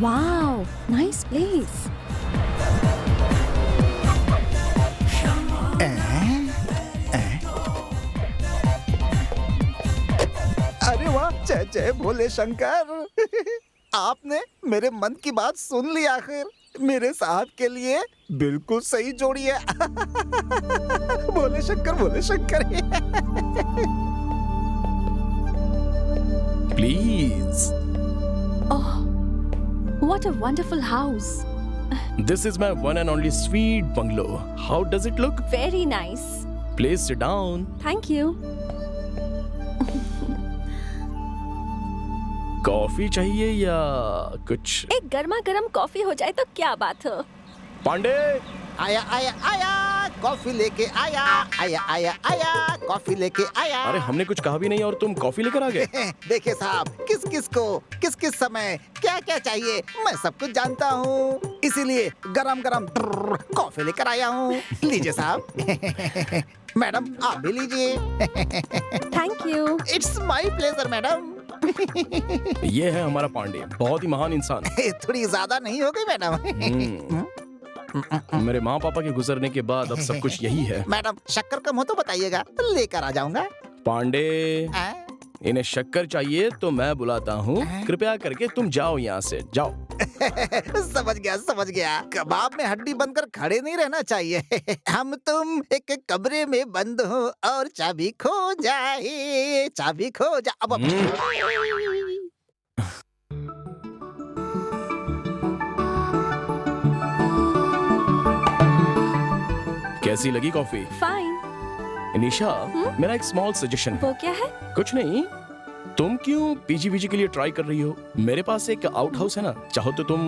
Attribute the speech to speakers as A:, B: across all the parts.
A: Wow, nice place.
B: अरे वाह, जय जय भोले शंकर। आपने मेरे मन की बात सुन ली आखिर। मेरे साहब के लिए बिल्कुल सही जोड़ी है। Bhole Shankar, Bhole Shankar.
C: Please.
A: Oh, what a wonderful house.
C: This is my one and only sweet bungalow. How does it look?
A: Very nice.
C: Please sit down.
A: Thank you.
C: Coffee चाहिए या कुछ?
A: एक गर्मा गर्म कॉफी हो जाए तो क्या बात हो।
C: पांडे,
B: आया आया आया, कॉफी लेके आया। आया आया आया, कॉफी लेके आया।
C: अरे हमने कुछ कहा भी नहीं और तुम कॉफी लेकर आ गए।
B: देखिए साहब, किस किस को किस किस समय क्या क्या चाहिए मैं सब कुछ जानता हूँ, इसीलिए गरम गरम कॉफी लेकर आया हूँ। लीजिए साहब। मैडम आप भी लीजिए।
A: Thank you.
B: It's my pleasure madam.
C: ये है हमारा पांडे, बहुत ही महान इंसान।
B: थोड़ी ज्यादा नहीं हो गई मैडम?
C: मेरे माँ पापा के गुजरने के बाद अब सब कुछ यही है।
B: मैडम शक्कर कम हो तो बताइएगा, लेकर आ जाऊंगा।
C: पांडे,
B: आ?
C: इन्हें शक्कर चाहिए तो मैं बुलाता हूँ। कृपया करके तुम जाओ यहाँ से, जाओ।
B: समझ गया समझ गया। कबाब में हड्डी बनकर खड़े नहीं रहना चाहिए। हम तुम एक कमरे में बंद हो और चाबी खो जाए, चाबी खो जा। अब
C: कैसी लगी कॉफी?
A: फाइन।
C: निशा, मेरा एक स्मॉल सजेशन है।
A: वो क्या है?
C: कुछ नहीं, तुम क्यों पीजीवीजी के लिए ट्राई कर रही हो? मेरे पास एक आउट हाउस है ना, चाहो तो तुम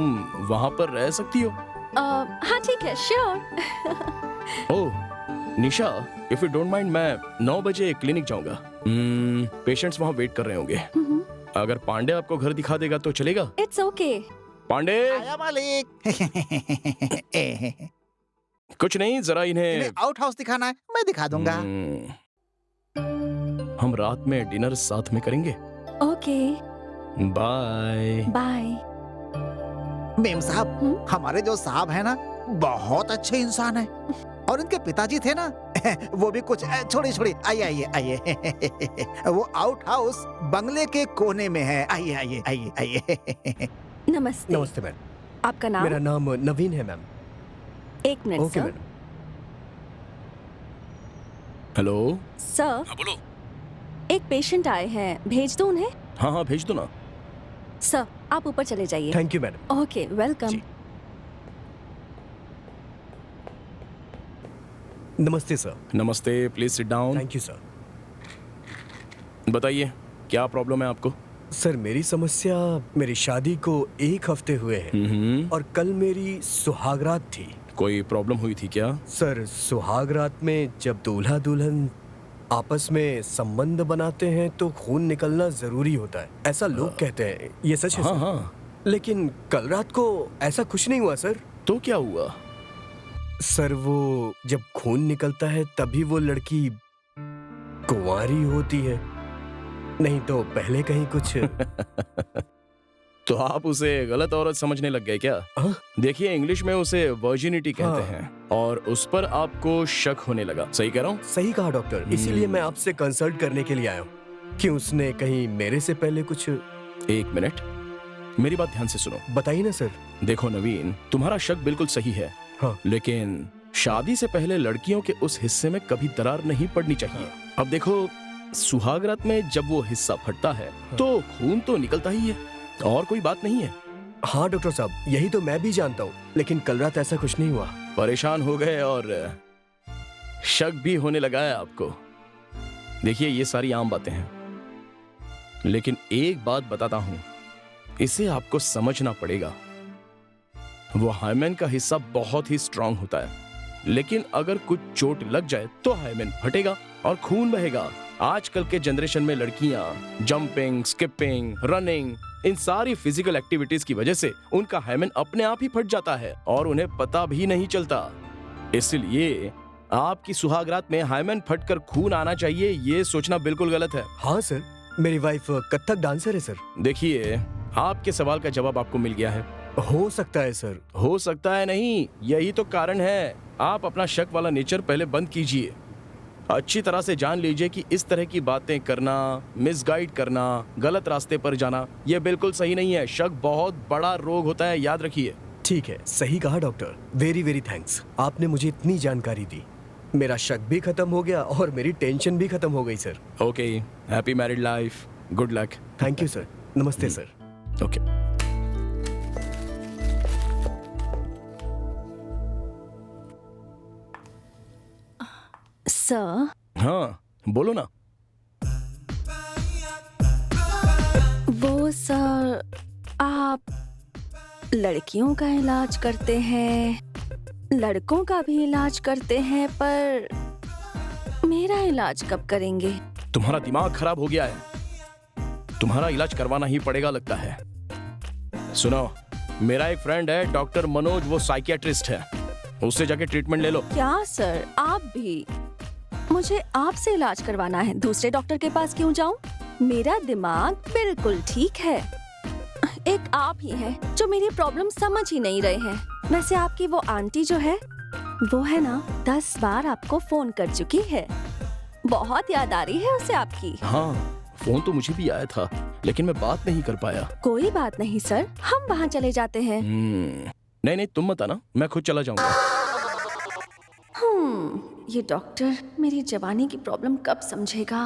C: वहाँ पर रह सकती हो।
A: हाँ ठीक है, sure.
C: Oh Nisha, if you don't mind, मैं 9 बजे क्लिनिक जाऊंगा। पेशेंट्स वहाँ वेट कर रहे होंगे। अगर पांडे आपको घर दिखा देगा तो चलेगा?
A: It's okay.
C: पांडे,
B: आया मालिक।
C: कुछ नहीं, जरा इन्हें
B: इन्हें आउट हाउस दिखाना है, मैं दिखा दूंगा।
C: हम रात में डिनर साथ में करेंगे।
A: Okay,
C: bye.
A: बाय।
B: मेम साहब, हमारे जो साहब है ना, बहुत अच्छे इंसान है। और इनके पिताजी थे ना, वो भी कुछ छोड़िए छोड़िए। आइए आइए आइए। वो आउट हाउस बंगले के कोने में है। आइए आइए आइए आइए।
A: नमस्ते।
D: नमस्ते मैम।
A: आपका नाम?
D: मेरा नाम नवीन है मैम।
A: एक minute
D: okay
A: sir.
D: Ma'am.
C: Hello.
A: Sir,
C: हाँ बोलो।
A: एक पेशेंट आए हैं, भेज दो उन्हें?
C: हाँ हाँ भेज दो ना।
A: सर, आप ऊपर चले जाइए।
D: Thank you madam.
A: Okay, welcome.
D: जी। नमस्ते सर।
C: नमस्ते, please sit down.
D: Thank you sir.
C: बताइए क्या प्रॉब्लम है आपको?
D: सर मेरी समस्या, मेरी शादी को 1 हफ्ते हुए हैं और कल मेरी सुहागरात थी।
C: कोई प्रॉब्लम हुई थी क्या?
D: सर सुहागरात में जब दूल्हा दुल्हन आपस में संबंध बनाते हैं तो खून निकलना जरूरी होता है, ऐसा लोग कहते हैं। ये सच है
C: हाँ
D: सर?
C: हाँ।
D: लेकिन कल रात को ऐसा कुछ नहीं हुआ सर।
C: तो क्या हुआ?
D: सर वो जब खून निकलता है तभी वो लड़की कुंवारी होती है, नहीं तो पहले कहीं कुछ।
C: तो आप उसे गलत औरत समझने लग गए क्या? देखिए, इंग्लिश में उसे वर्जिनिटी कहते हैं और उस पर आपको शक होने लगा। सही कह रहा हूँ?
D: सही कहा डॉक्टर, इसीलिए मैं आपसे कंसल्ट करने के लिए आया हूँ कि उसने कहीं मेरे से पहले कुछ।
C: 1 मिनट, मेरी बात ध्यान से सुनो।
D: बताइए ना सर।
C: देखो नवीन, तुम्हारा शक बिल्कुल सही है।
D: हाँ।
C: लेकिन शादी से पहले लड़कियों के उस हिस्से में कभी दरार नहीं पड़नी चाहिए। अब देखो, सुहागरात में जब वो हिस्सा फटता है तो खून तो निकलता ही है और कोई बात नहीं है।
D: हाँ डॉक्टर साहब, यही तो मैं भी जानता हूँ, लेकिन कल रात ऐसा कुछ नहीं हुआ।
C: परेशान हो गए और शक भी होने लगा है आपको। देखिए, ये सारी आम बातें हैं, लेकिन एक बात बताता हूं, इसे आपको समझना पड़ेगा। वो हाइमेन का हिस्सा बहुत ही स्ट्रांग होता है, लेकिन अगर कुछ चोट लग जाए तो हाइमेन फटेगा और खून बहेगा। आजकल के जनरेशन में लड़कियां जंपिंग, स्किपिंग, रनिंग, इन सारी फिजिकल एक्टिविटीज की वजह से उनका हाइमेन अपने आप ही फट जाता है और उन्हें पता भी नहीं चलता। इसलिए आपकी सुहागरात में हाइमेन फटकर खून आना चाहिए, ये सोचना बिल्कुल गलत है।
D: हाँ सर, मेरी वाइफ कथक डांसर है सर।
C: देखिए, आपके सवाल का जवाब आपको मिल गया है।
D: हो सकता है सर।
C: हो सकता है नहीं, यही तो कारण है। आप अपना शक वाला नेचर पहले बंद कीजिए। अच्छी तरह से जान लीजिए कि इस तरह की बातें करना, मिसगाइड करना, गलत रास्ते पर जाना, यह बिल्कुल सही नहीं है। शक बहुत बड़ा रोग होता है, याद रखिए।
D: ठीक है, सही कहा डॉक्टर। वेरी वेरी थैंक्स, आपने मुझे इतनी जानकारी दी। मेरा शक भी खत्म हो गया और मेरी टेंशन भी खत्म हो गई sir.
C: Okay, happy married life, good luck.
D: Thank you sir. नमस्ते सर।
C: ओके।
A: सर,
C: हाँ, बोलो ना।
A: वो सर, आप लड़कियों का इलाज करते हैं, लड़कों का भी इलाज करते हैं, पर मेरा इलाज कब करेंगे?
C: तुम्हारा दिमाग खराब हो गया है। तुम्हारा इलाज करवाना ही पड़ेगा लगता है। सुनो, मेरा एक फ्रेंड है डॉक्टर मनोज, वो साइकियाट्रिस्ट है, उससे जाके ट्रीटमेंट ले लो।
A: क्या सर, आप भी? मुझे आपसे इलाज करवाना है, दूसरे डॉक्टर के पास क्यों जाऊं? मेरा दिमाग बिल्कुल ठीक है। एक आप ही हैं जो मेरी प्रॉब्लम समझ ही नहीं रहे हैं। वैसे आपकी वो आंटी जो है, वो है ना, 10 बार आपको फोन कर चुकी है। बहुत याद आ रही है उसे आपकी।
C: हाँ, फोन तो मुझे भी आया था, लेकिन मैं बात नहीं कर पाया।
A: कोई बात नहीं सर, हम वहाँ चले जाते हैं।
C: नहीं नहीं, तुम मत आना, मैं खुद चला जाऊंगा।
A: ये डॉक्टर मेरी जवानी की प्रॉब्लम कब समझेगा?